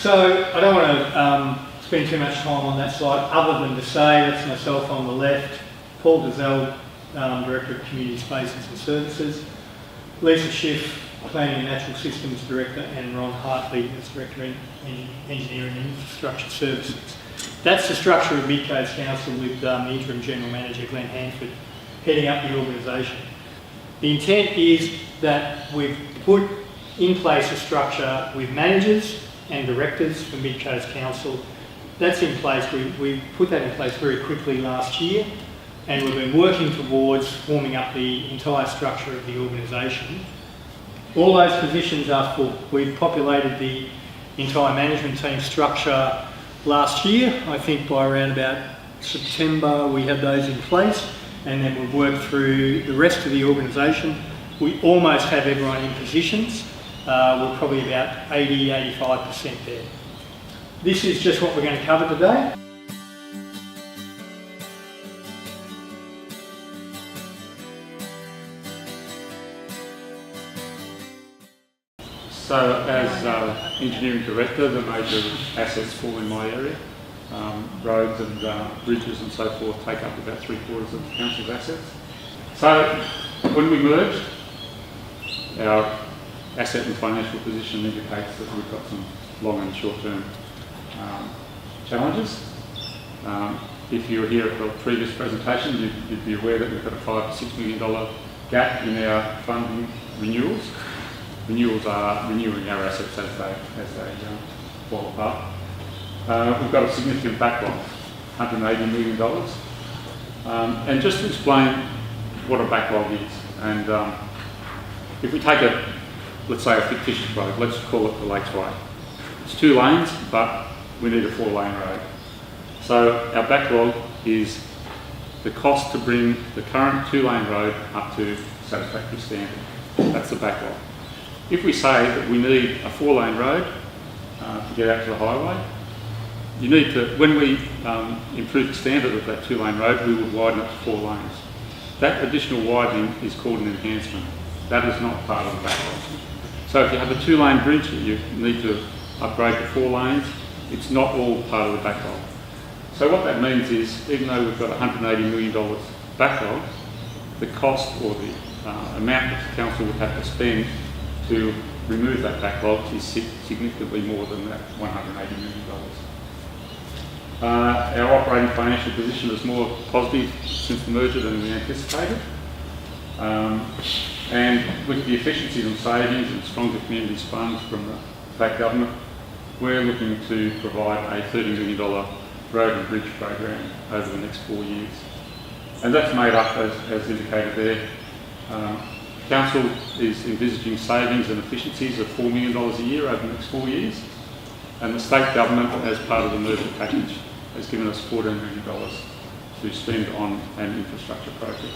So I don't want to spend too much time on that slide, other than to say that's myself on the left, Paul Gazelle, Director of Community Spaces and Services, Lisa Schiff, Planning and Natural Systems Director, and Ron Hartley as Director of Engineering and Infrastructure Services. That's the structure of MidCoast Council with the Interim General Manager Glenn Hanford heading up the organisation. The intent is that we've put in place a structure with managers and directors for MidCoast Council. That's in place. We put that in place very quickly last year, and we've been working towards forming up the entire structure of the organisation. All those positions are full. We've populated the entire management team structure last year. I think by around about September we had those in place, and then we've worked through the rest of the organisation. We almost have everyone in positions. We're probably about 80–85% there. This is just what we're going to cover today. So as Engineering Director, the major assets fall in my area. Roads and bridges and so forth take up about 3/4 of the council's assets. So when we merged, our asset and financial position indicates that we've got some long and short-term challenges. If you were here at the previous presentation, you'd be aware that we've got a $5 to $6 million gap in our funding renewals. Renewals are renewing our assets as they fall apart. We've got a significant backlog, $180 million. And just to explain what a backlog is, and if we take let's say a fictitious road, let's call it the Lakes Way. It's 2 lanes, but we need a 4-lane road. So our backlog is the cost to bring the current 2-lane road up to satisfactory standard. That's the backlog. If we say that we need a 4-lane road to get out to the highway, you need to, when we improve the standard of that 2-lane road, we would widen it to 4 lanes. That additional widening is called an enhancement. That is not part of the backlog. So if you have a 2-lane bridge that you need to upgrade to 4 lanes, it's not all part of the backlog. So what that means is, even though we've got $180 million backlog, the cost or the amount that the council would have to spend to remove that backlog is significantly more than that $180 million. Our operating financial position is more positive since the merger than we anticipated. And with the efficiencies and savings and stronger communities funds from the state government, we're looking to provide a $30 million road and bridge program over the next 4 years. And that's made up, as indicated there. Council is envisaging savings and efficiencies of $4 million a year over the next 4 years. And the state government, as part of the merger package, has given us $14 million to spend on an infrastructure project.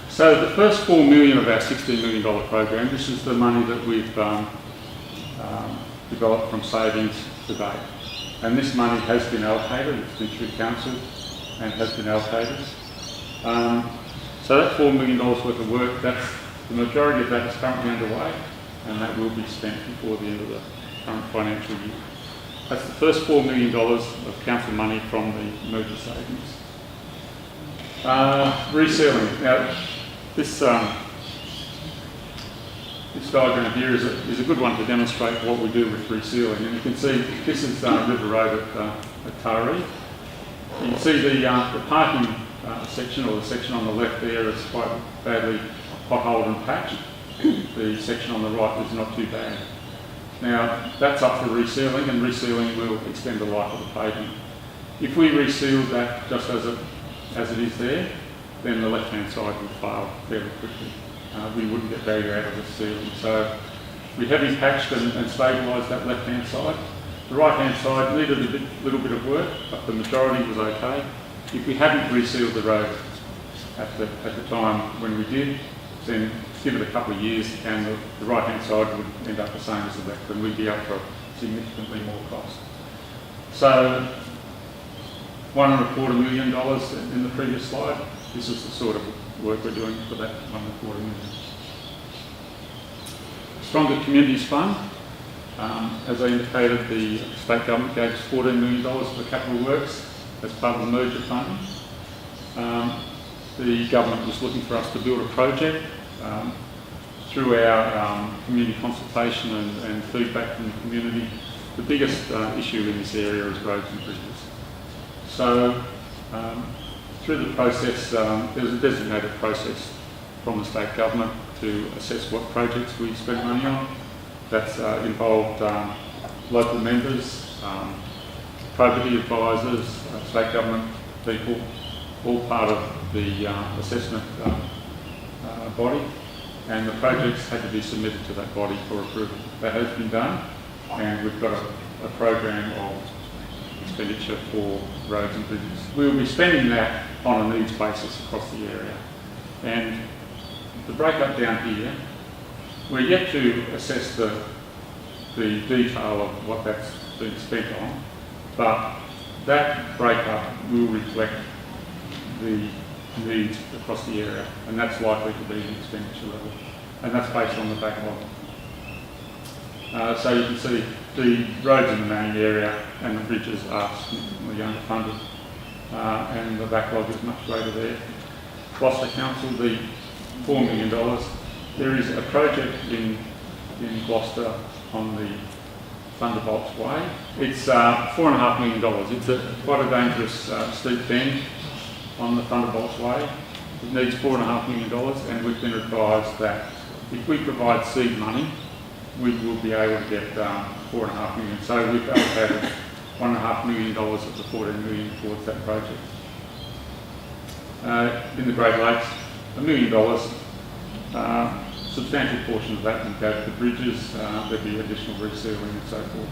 So the first $4 million of our $16 million program, this is the money that we've developed from savings to date. And this money has been allocated, it's been through council and has been allocated. So that $4 million worth of work, the majority of that is currently underway, and that will be spent before the end of the current financial year. That's the first $4 million of council money from the merger savings. Resealing. Now, this diagram here is a good one to demonstrate what we do with resealing. And you can see this is River Road at Taree. You can see the parking section, or the section on the left there, is quite badly potholed and patched. The section on the right is not too bad. Now, that's up for resealing, and resealing will extend the life of the pavement. If we reseal that just as it is there, then the left-hand side will fail fairly quickly. We wouldn't get value out of the sealing. So we heavy patched and stabilised that left-hand side. The right-hand side needed a little bit of work, but the majority was okay. If we hadn't resealed the road at the time when we did, then give it a couple of years and the right-hand side would end up the same as the left, and we'd be up for significantly more cost. So $1.25 million in the previous slide. This is the sort of work we're doing for that $1.25 million. Stronger Communities Fund. As I indicated, the state government gave us $14 million for capital works as part of the merger funding. The government was looking for us to build a project. Through our community consultation and feedback from the community, the biggest issue in this area is roads and bridges. So through the process, there was a designated process from the state government to assess what projects we spent money on. That's involved local members, property advisors, state government people, all part of the assessment body, and the projects had to be submitted to that body for approval. That has been done, and we've got a program of expenditure for roads and bridges. We'll be spending that on a needs basis across the area. And the breakup down here, we're yet to assess the detail of what that's been spent on, but that breakup will reflect the needs across the area, and that's likely to be an expenditure level, and that's based on the backlog. So you can see the roads in the main area and the bridges are significantly underfunded, and the backlog is much greater there. Forster Council, the $4 million. There is a project in Gloucester on the Thunderbolts Way. It's $4.5 million. It's quite a dangerous steep bend on the Thunderbolts Way. It needs $4.5 million, and we've been advised that if we provide seed money, we will be able to get $4.5 million. So we've allocated $1.5 million of the $14 million towards that project. In the Great Lakes, $1 million. Substantial portion of that will go to the bridges. There'll be additional resealing and so forth.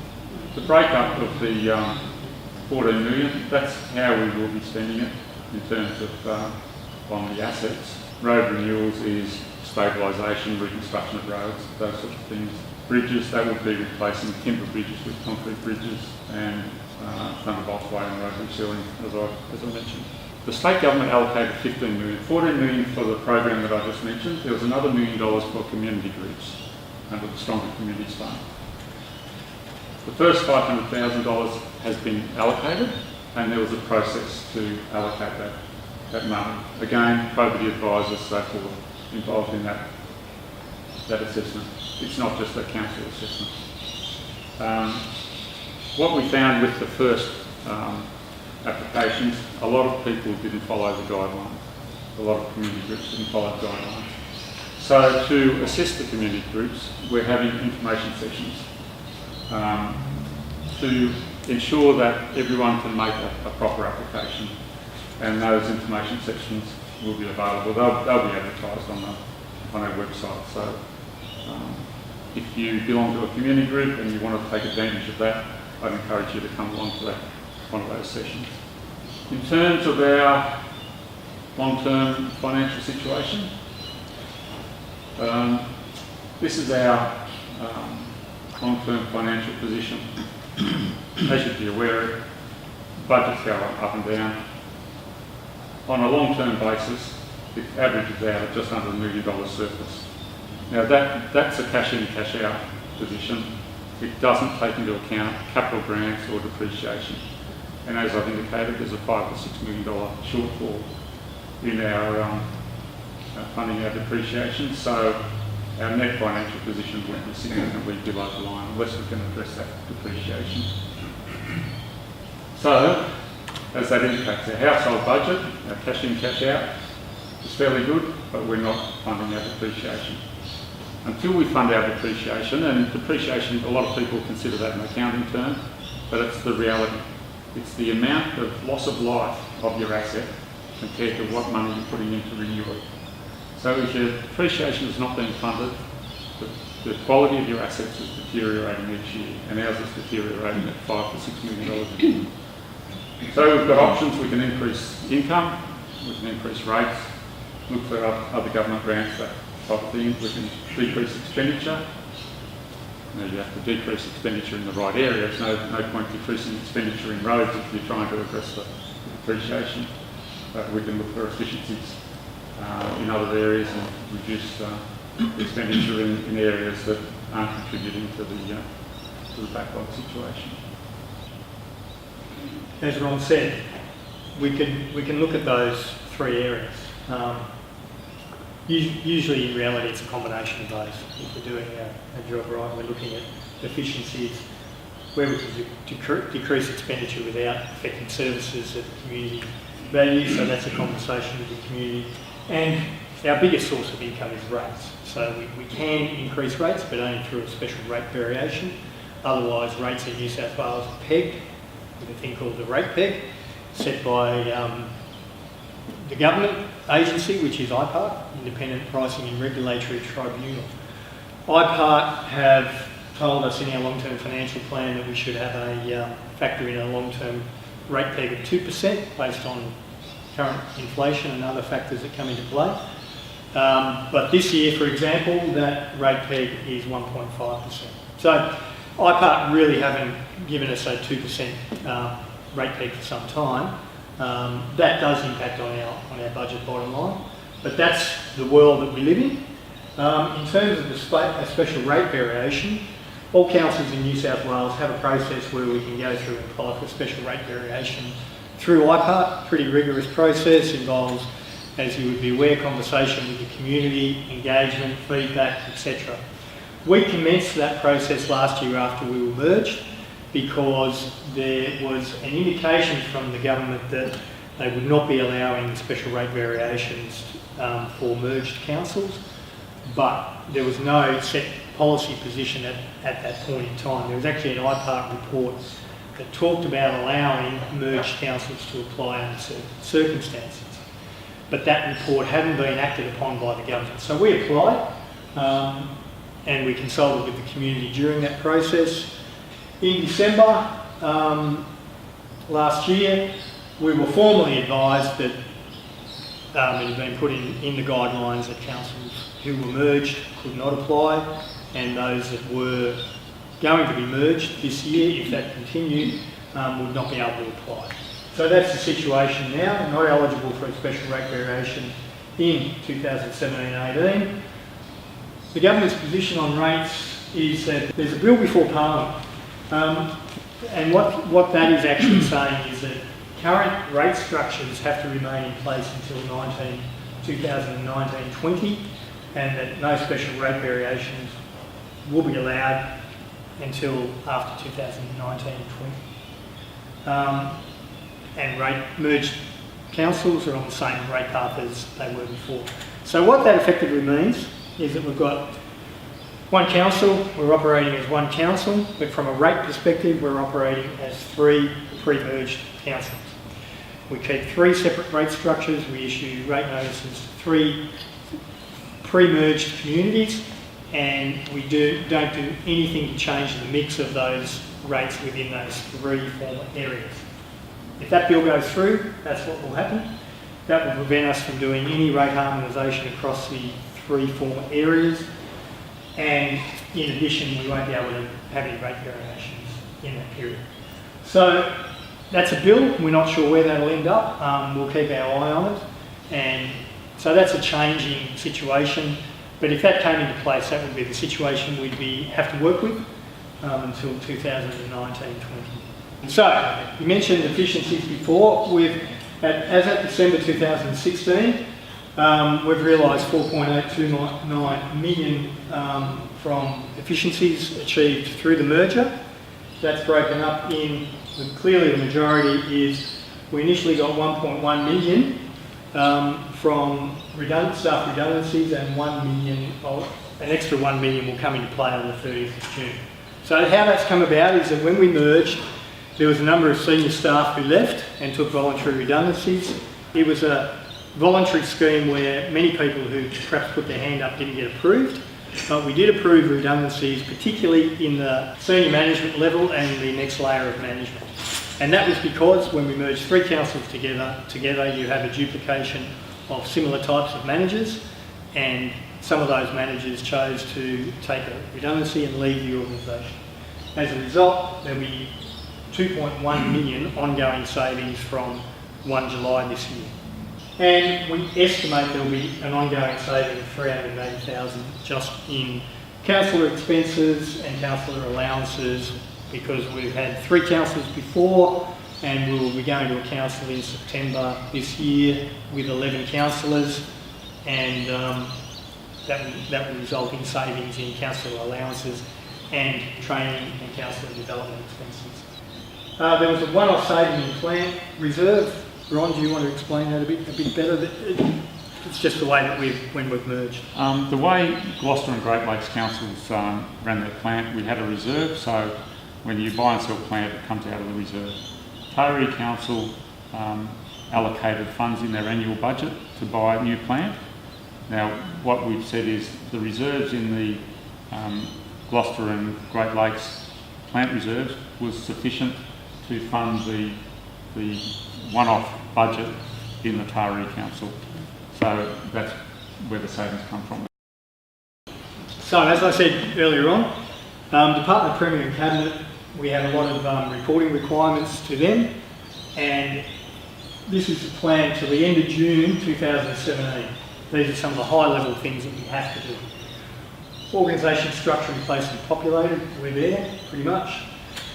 The breakup of the $14 million, that's how we will be spending it in terms of on the assets. Road renewals is stabilisation, reconstruction of roads, those sorts of things. Bridges, that would be replacing timber bridges with concrete bridges, and Thunderbolts Way and road resealing, as I mentioned. The state government allocated $15 million, $14 million for the program that I just mentioned. There was another $1 million for community groups under the Stronger Communities Fund. The first $500,000 has been allocated, and there was a process to allocate that money. Again, probity advisors, so forth, involved in that assessment. It's not just a council assessment. What we found with the first applications, a lot of people didn't follow the guidelines. A lot of community groups didn't follow the guidelines. So to assist the community groups, we're having information sessions to ensure that everyone can make a proper application, and those information sections will be available. They'll be advertised on our website. So if you belong to a community group and you want to take advantage of that, I'd encourage you to come along to one of those sessions. In terms of our long-term financial situation, this is our long-term financial position. As you'd be aware, budgets go up and down. On a long-term basis, it averages out at just under $1 million surplus. Now that's a cash in, cash out position. It doesn't take into account capital grants or depreciation. And as I've indicated, there's a $5 to $6 million shortfall in our funding our depreciation. So our net financial position will be significantly below the line unless we can address that depreciation. So, as that indicates, our household budget, our cash in, cash out, is fairly good, but we're not funding our depreciation. Until we fund our depreciation, and depreciation, a lot of people consider that an accounting term, but it's the reality. It's the amount of loss of life of your asset compared to what money you're putting in to renew it. So if your depreciation is not being funded, the quality of your assets is deteriorating each year, and ours is deteriorating at $5 to $6 million a year. So we've got options. We can increase income, we can increase rates, look for other government grants, that type of thing. We can decrease expenditure. Now you have to decrease expenditure in the right area. There's no point decreasing expenditure in roads if you're trying to address the depreciation. But we can look for efficiencies in other areas and reduce expenditure in areas that aren't contributing to to the backlog situation. As Ron said, we can look at those three areas. Usually in reality it's a combination of those. If we're doing a job right, we're looking at efficiencies where we can decrease expenditure without affecting services that the community values, so that's a conversation with the community. And our biggest source of income is rates. So we can increase rates, but only through a special rate variation. Otherwise, rates in New South Wales are pegged with a thing called the rate peg, set by the government agency, which is IPART, Independent Pricing and Regulatory Tribunal. IPART have told us in our long-term financial plan that we should have a factor in a long-term rate peg of 2% based on current inflation and other factors that come into play. But this year, for example, that rate peg is 1.5%. So IPART really haven't given us a 2% rate peg for some time. That does impact on our budget bottom line, but that's the world that we live in. In terms of the special rate variation, all councils in New South Wales have a process where we can go through and apply for a special rate variation through IPART. Pretty rigorous process, involves, as you would be aware, conversation with the community, engagement, feedback, etc. We commenced that process last year after we were merged because there was an indication from the government that they would not be allowing special rate variations for merged councils, but there was no set policy position at that point in time. There was actually an IPART report that talked about allowing merged councils to apply under certain circumstances, but that report hadn't been acted upon by the government. So we applied and we consulted with the community during that process. In December last year, we were formally advised that it had been put in the guidelines that councils who were merged could not apply, and those that were going to be merged this year, if that continued, would not be able to apply. So that's the situation now, not eligible for a special rate variation in 2017-18. The government's position on rates is that there's a bill before Parliament, and what that is actually saying is that current rate structures have to remain in place until 2019-20, and that no special rate variations will be allowed until after 2019-20. And merged councils are on the same rate path as they were before. So what that effectively means is that we've got one council, we're operating as one council, but from a rate perspective, we're operating as three pre-merged councils. We keep three separate rate structures, we issue rate notices to three pre-merged communities, and we don't do anything to change the mix of those rates within those three former areas. If that bill goes through, that's what will happen. That will prevent us from doing any rate harmonisation across the three former areas, and in addition we won't be able to have any rate variations in that period. So that's a bill, we're not sure where that'll end up, we'll keep our eye on it, and so that's a changing situation, but if that came into place that would be the situation we'd have to work with until 2019-20. So, you mentioned efficiencies before. As at December 2016, we've realised 4.829 million from efficiencies achieved through the merger. That's broken up in, clearly the majority is, we initially got 1.1 million from staff redundancies, and 1 million, an extra 1 million will come into play on the 30th of June. So how that's come about is that when we merged, there was a number of senior staff who left and took voluntary redundancies. It was a voluntary scheme where many people who perhaps put their hand up didn't get approved, but we did approve redundancies, particularly in the senior management level and the next layer of management. And that was because when we merged three councils together you have a duplication of similar types of managers, and some of those managers chose to take a redundancy and leave the organisation. As a result, there'll be 2.1 million ongoing savings from 1 July this year. And we estimate there'll be an ongoing saving of 380,000 just in Councillor expenses and councillor allowances, because we've had 3 councillors before and we'll be going to a council in September this year with 11 councillors, and that will result in savings in councillor allowances and training and councillor development expenses. There was a one-off saving in plant reserve. Ron, do you want to explain that a bit better? It's just the way that when we've merged. The way Gloucester and Great Lakes councils ran their plant, we had a reserve, so when you buy and sell plant, it comes out of the reserve. Taree Council allocated funds in their annual budget to buy a new plant. Now, what we've said is the reserves in the Gloucester and Great Lakes plant reserves was sufficient to fund the one-off budget in the Taree Council. So that's where the savings come from. So, as I said earlier on, Dept of Premier Cabinet, we have a lot of reporting requirements to them, and this is the plan to the end of June 2017. These are some of the high-level things that we have to do. Organisation, structure, in place and populated, we're there, pretty much.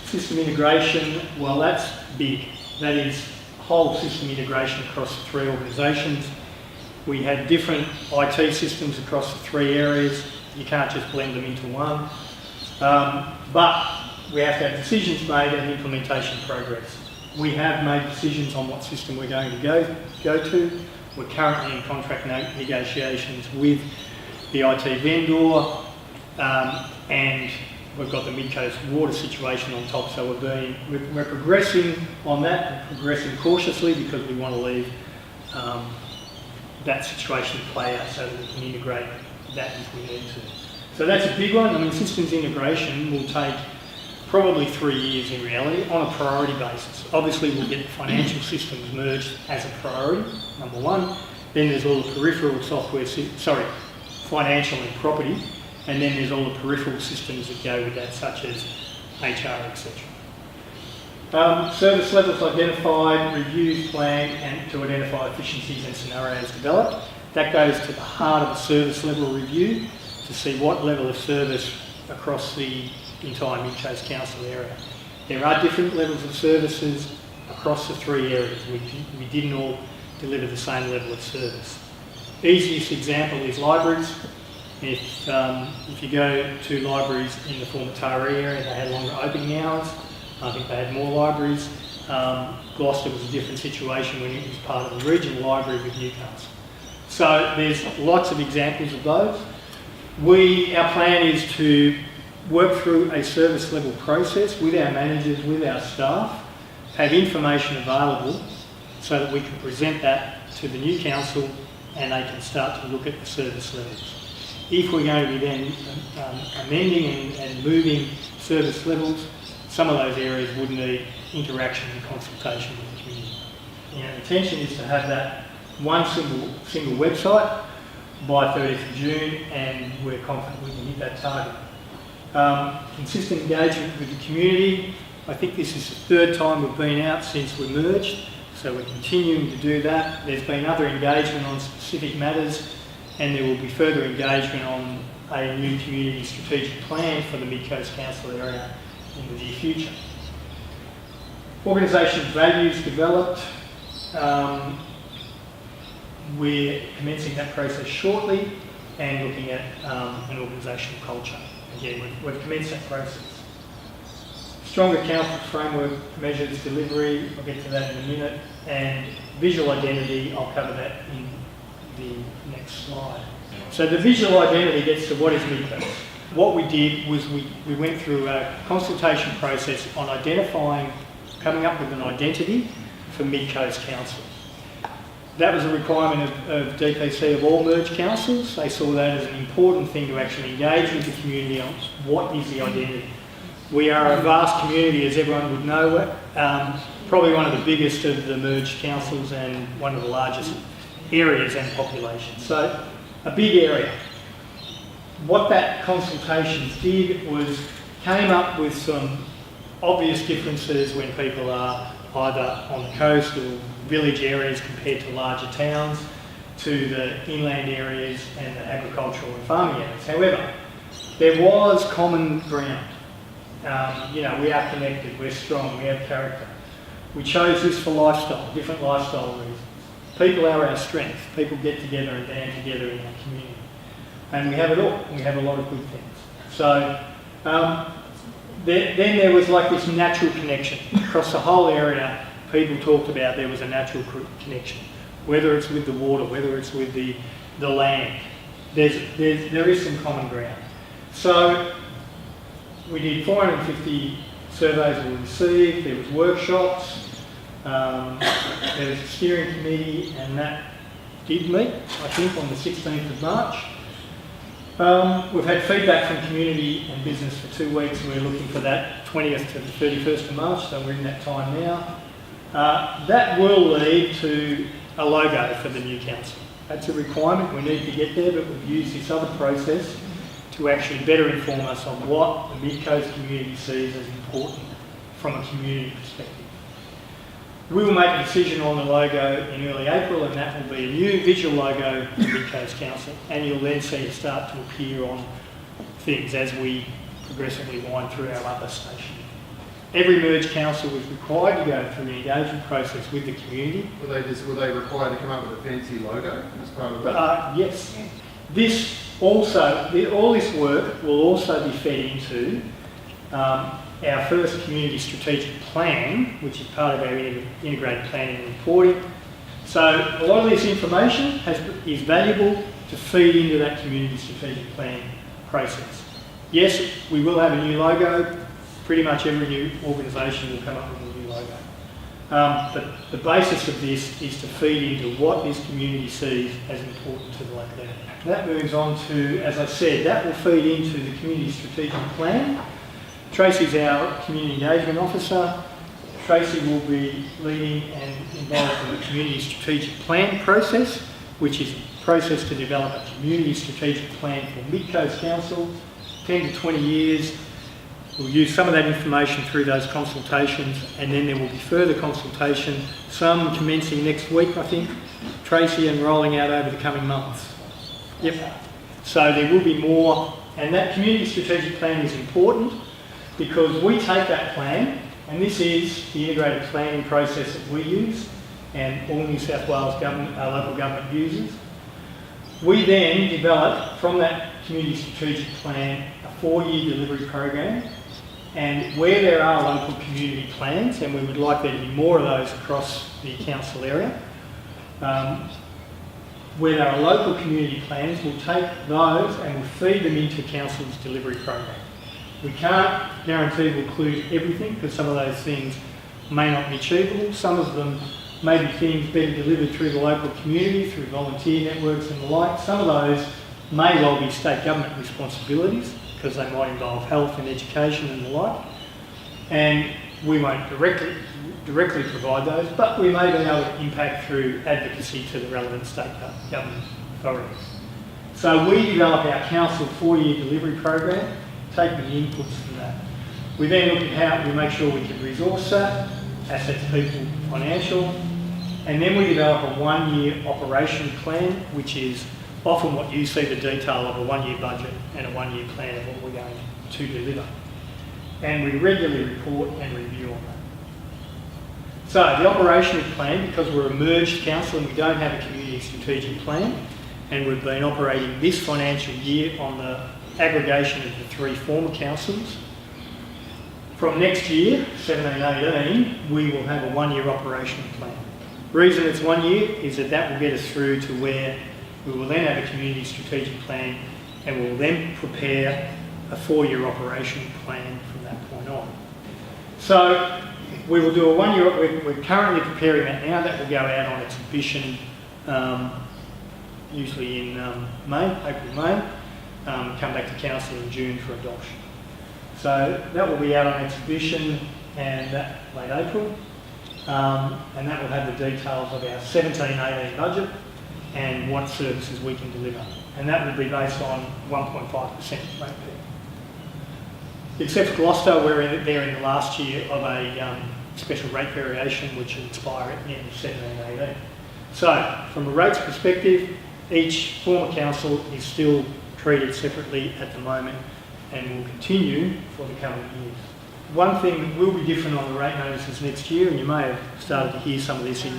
System integration, well, that's big. That is whole system integration across the 3 organisations. We had different IT systems across the 3 areas. You can't just blend them into one. But we have to have decisions made and implementation progress. We have made decisions on what system we're going to go to. We're currently in contract negotiations with the IT vendor, and we've got the MidCoast Water situation on top, so we're progressing on that. We're progressing cautiously because we want to leave that situation to play out so that we can integrate that if we need to. So that's a big one. I mean, systems integration will take probably 3 years in reality on a priority basis. Obviously, we'll get the financial systems merged as a priority, number one. Then there's all the peripheral software, financial and property. And then there's all the peripheral systems that go with that, such as HR, etc. Service levels identified, reviews planned, and to identify efficiencies and scenarios developed. That goes to the heart of the service level review to see what level of service across the entire MidCoast Council area. There are different levels of services across the 3 areas. We didn't all deliver the same level of service. Easiest example is libraries. If you go to libraries in the former Taree area, they had longer opening hours. I think they had more libraries. Gloucester was a different situation when it was part of the regional library with Newcastle. So there's lots of examples of those. Our plan is to work through a service level process with our managers, with our staff, have information available so that we can present that to the new council and they can start to look at the service levels. If we're going to be then amending and moving service levels, some of those areas would need interaction and consultation with the community. The intention is to have that one single website by 30th of June, and we're confident we can hit that target. Consistent engagement with the community. I think this is the 3rd time we've been out since we merged, so we're continuing to do that. There's been other engagement on specific matters, and there will be further engagement on a new community strategic plan for the MidCoast Council area in the near future. Organisation values developed. We're commencing that process shortly and looking at an organisational culture. Again, we've commenced that process. Stronger council framework measures delivery, I'll get to that in a minute, and visual identity, I'll cover that in the next slide. So the visual identity gets to what is MidCoast. What we did was we went through a consultation process on coming up with an identity for MidCoast Council. That was a requirement of DPC of all merged councils. They saw that as an important thing to actually engage with the community on what is the identity. We are a vast community, as everyone would know, probably one of the biggest of the merged councils and one of the largest areas and populations. So a big area. What that consultation did was came up with some obvious differences when people are either on the coast or village areas compared to larger towns, to the inland areas and the agricultural and farming areas. However, there was common ground. You know, we are connected, we're strong, we have character. We chose this for lifestyle, different lifestyle reasons. People are our strength. People get together and band together in our community. And we have it all. We have a lot of good things. So then there was like this natural connection. Across the whole area, people talked about there was a natural connection. Whether it's with the water, whether it's with the land, there is some common ground. So we did 450 surveys were received, there was workshops, there was a steering committee, and that did meet, I think, on the 16th of March. We've had feedback from community and business for 2 weeks, and we're looking for that 20th to the 31st of March, so we're in that time now. That will lead to a logo for the new council. That's a requirement, we need to get there, but we've used this other process to actually better inform us on what the MidCoast community sees as important from a community perspective. We will make a decision on the logo in early April, and that will be a new visual logo for MidCoast Council, and you'll then see it start to appear on things as we progressively wind through our other station. Every merged council was required to go through the engagement process with the community. Were they required to come up with a fancy logo as part of that? Yes. This also, all this work will also be fed into our first community strategic plan, which is part of our integrated planning and reporting. So a lot of this information is valuable to feed into that community strategic plan process. Yes, we will have a new logo. Pretty much every new organisation will come up with a new logo. But the basis of this is to feed into what this community sees as important to the local area. That moves on to, as I said, that will feed into the community strategic plan. Tracy's our community engagement officer. Tracy will be leading and involved in the community strategic plan process, which is a process to develop a community strategic plan for MidCoast Council, 10 to 20 years. We'll use some of that information through those consultations, and then there will be further consultation, some commencing next week, I think, Tracy, and rolling out over the coming months. Yep. So there will be more, and that community strategic plan is important because we take that plan, and this is the integrated planning process that we use, and all New South Wales government, local government uses. We then develop from that community strategic plan a 4-year delivery program. And where there are local community plans, and we would like there to be more of those across the council area, where there are local community plans, we'll take those and we'll feed them into council's delivery program. We can't guarantee we'll include everything because some of those things may not be achievable. Some of them may be things better delivered through the local community, through volunteer networks and the like. Some of those may well be state government responsibilities, because they might involve health and education and the like. And we won't directly provide those, but we may be able to impact through advocacy to the relevant state government authorities. So we develop our council 4-year delivery program, taking the inputs from that. We then look at how we make sure we can resource that, assets, people, financial, and then we develop a 1-year operation plan, which is often what you see the detail of a 1-year budget and a 1-year plan of what we're going to deliver. And we regularly report and review on that. So the operational plan, because we're a merged council and we don't have a community strategic plan, and we've been operating this financial year on the aggregation of the 3 former councils, from next year, 17-18, we will have a 1-year operational plan. The reason it's 1 year is that will get us through to where we will then have a community strategic plan, and we'll then prepare a 4-year operational plan from that point on. So we will do a 1-year, we're currently preparing that now. That will go out on exhibition usually in April, May, come back to council in June for adoption. So that will be out on exhibition and that late April, and that will have the details of our 17-18 budget and what services we can deliver. And that will be based on 1.5% rate fee. Except for Gloucester, we're there in the last year of a special rate variation which will expire at the end of 17-18. So, from a rates perspective, each former council is still treated separately at the moment and will continue for the coming years. One thing that will be different on the rate notices next year, and you may have started to hear some of this in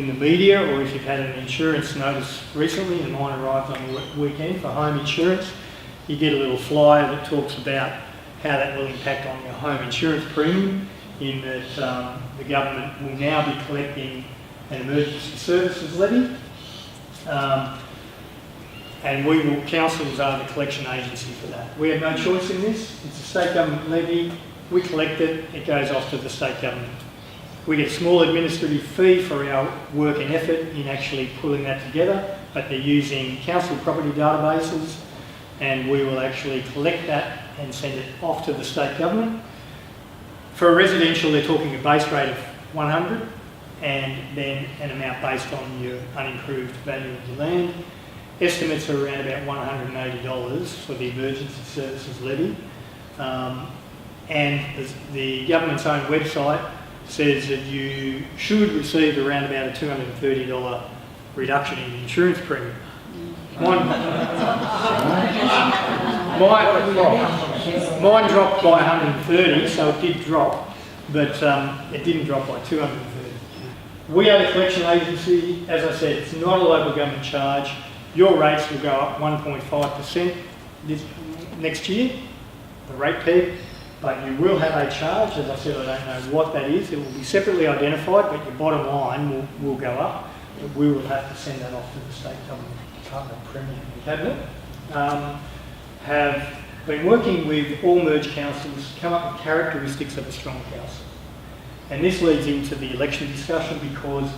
the media, or if you've had an insurance notice recently, and mine arrived on the weekend for home insurance, you get a little flyer that talks about how that will impact on your home insurance premium, in that the government will now be collecting an emergency services levy, and councils are the collection agency for that. We have no choice in this. It's a state government levy. We collect it, it goes off to the state government. We get a small administrative fee for our work and effort in actually pulling that together, but they're using council property databases, and we will actually collect that and send it off to the state government. For a residential, they're talking a base rate of 100 and then an amount based on your unimproved value of your land. Estimates are around about $180 for the emergency services levy. And the government's own website says that you should receive around about a $230 reduction in insurance premium. Mine dropped by 130, so it did drop, but it didn't drop by 230. We are the collection agency. As I said, it's not a local government charge. Your rates will go up 1.5% next year, the rate peg, but you will have a charge. As I said, I don't know what that is. It will be separately identified, but your bottom line will go up. We will have to send that off to the state government, Dept of Premier Cabinet. Have been working with all merged councils to come up with characteristics of a strong council. And this leads into the election discussion, because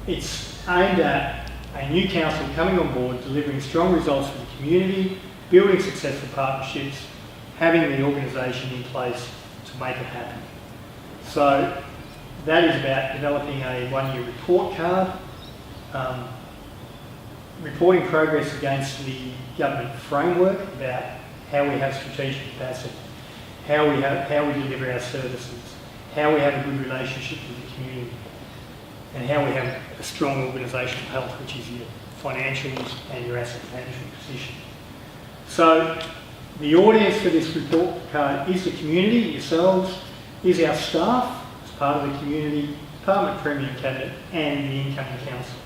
it's aimed at a new council coming on board, delivering strong results for the community, building successful partnerships, having the organisation in place to make it happen. So that is about developing a one-year report card, reporting progress against the government framework about how we have strategic capacity, how we deliver our services, how we have a good relationship with the community, and how we have a strong organisational health, which is your financials and your asset management position. So the audience for this report card is the community, yourselves, is our staff as part of the community, Dept of Premier Cabinet, and the incoming council.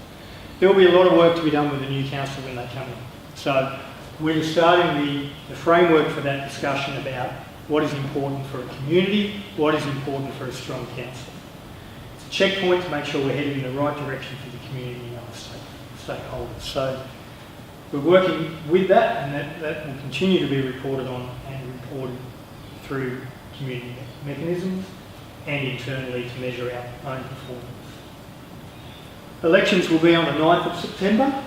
There will be a lot of work to be done with the new council when they come in. So we're starting the framework for that discussion about what is important for a community, what is important for a strong council. It's a checkpoint to make sure we're heading in the right direction for the community and other stakeholders. So we're working with that, and that will continue to be reported on and reported through community mechanisms and internally to measure our own performance. Elections will be on the 9th of September.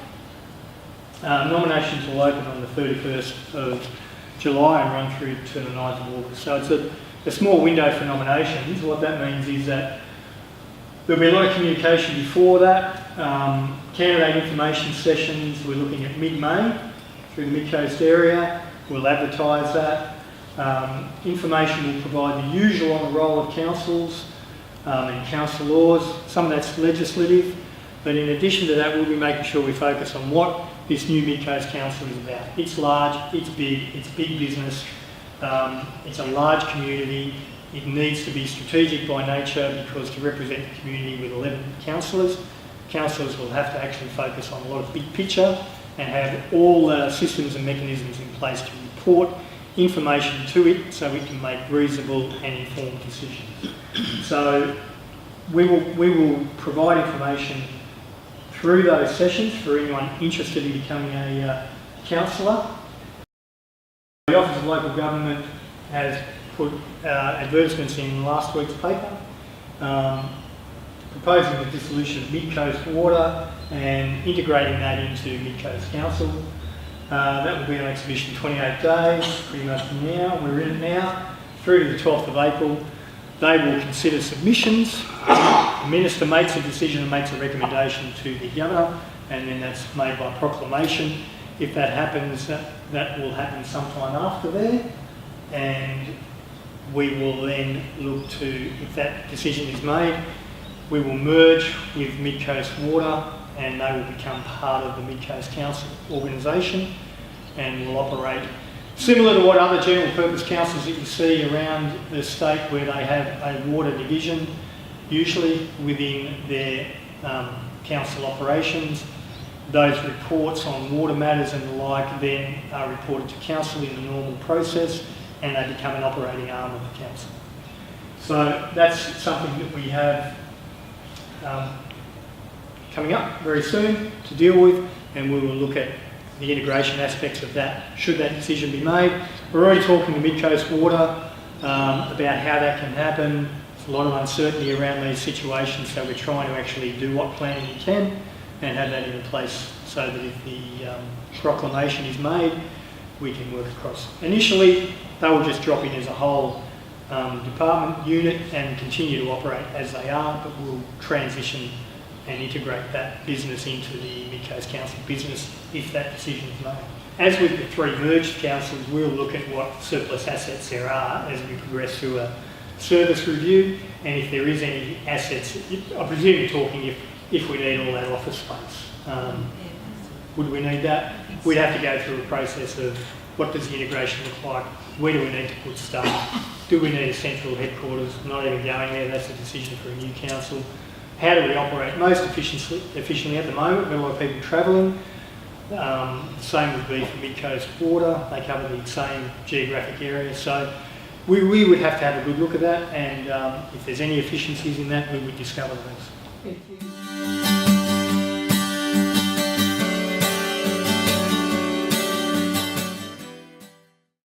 Nominations will open on the 31st of July and run through to the 9th of August. So it's a small window for nominations. What that means is that there'll be a lot of communication before that. Candidate information sessions, we're looking at mid-May through the MidCoast area. We'll advertise that. Information will provide the usual on the role of councils and council laws. Some of that's legislative, but in addition to that, we'll be making sure we focus on what this new MidCoast Council is about. It's large, it's big business, it's a large community. It needs to be strategic by nature, because to represent the community with 11 councillors will have to actually focus on a lot of big picture and have all the systems and mechanisms in place to report information to it so we can make reasonable and informed decisions. So we will provide information through those sessions for anyone interested in becoming a councillor. The Office of Local Government has put advertisements in last week's paper proposing the dissolution of MidCoast Water and integrating that into MidCoast Council. That will be on exhibition 28 days, pretty much from now. We're in it now, through to the 12th of April. They will consider submissions. The Minister makes a decision and makes a recommendation to the Governor, and then that's made by proclamation. If that happens, that will happen sometime after there, and we will then look to, if that decision is made, we will merge with MidCoast Water, and they will become part of the MidCoast Council organisation. and will operate similar to what other general purpose councils that you see around the state, where they have a water division, usually within their council operations. Those reports on water matters and the like then are reported to council in the normal process, and they become an operating arm of the council. So that's something that we have coming up very soon to deal with, and we will look at the integration aspects of that should that decision be made. We're already talking to MidCoast Water about how that can happen. There's a lot of uncertainty around these situations, so we're trying to actually do what planning we can and have that in place so that if the proclamation is made, we can work across. Initially, they will just drop in as a whole department unit and continue to operate as they are, but we'll transition and integrate that business into the MidCoast Council business if that decision is made. As with the 3 merged councils, we'll look at what surplus assets there are as we progress through a service review, and if there is any assets, I presume you're talking if we need all that office space. Would we need that? We'd have to go through a process of what does the integration look like, where do we need to put staff, do we need a central headquarters, not even going there, that's a decision for a new council. How do we operate most efficiently at the moment? We've got a lot of people travelling. The same would be for MidCoast Water. They cover the same geographic area. So we would have to have a good look at that, and if there's any efficiencies in that, we would discover those. Thank you.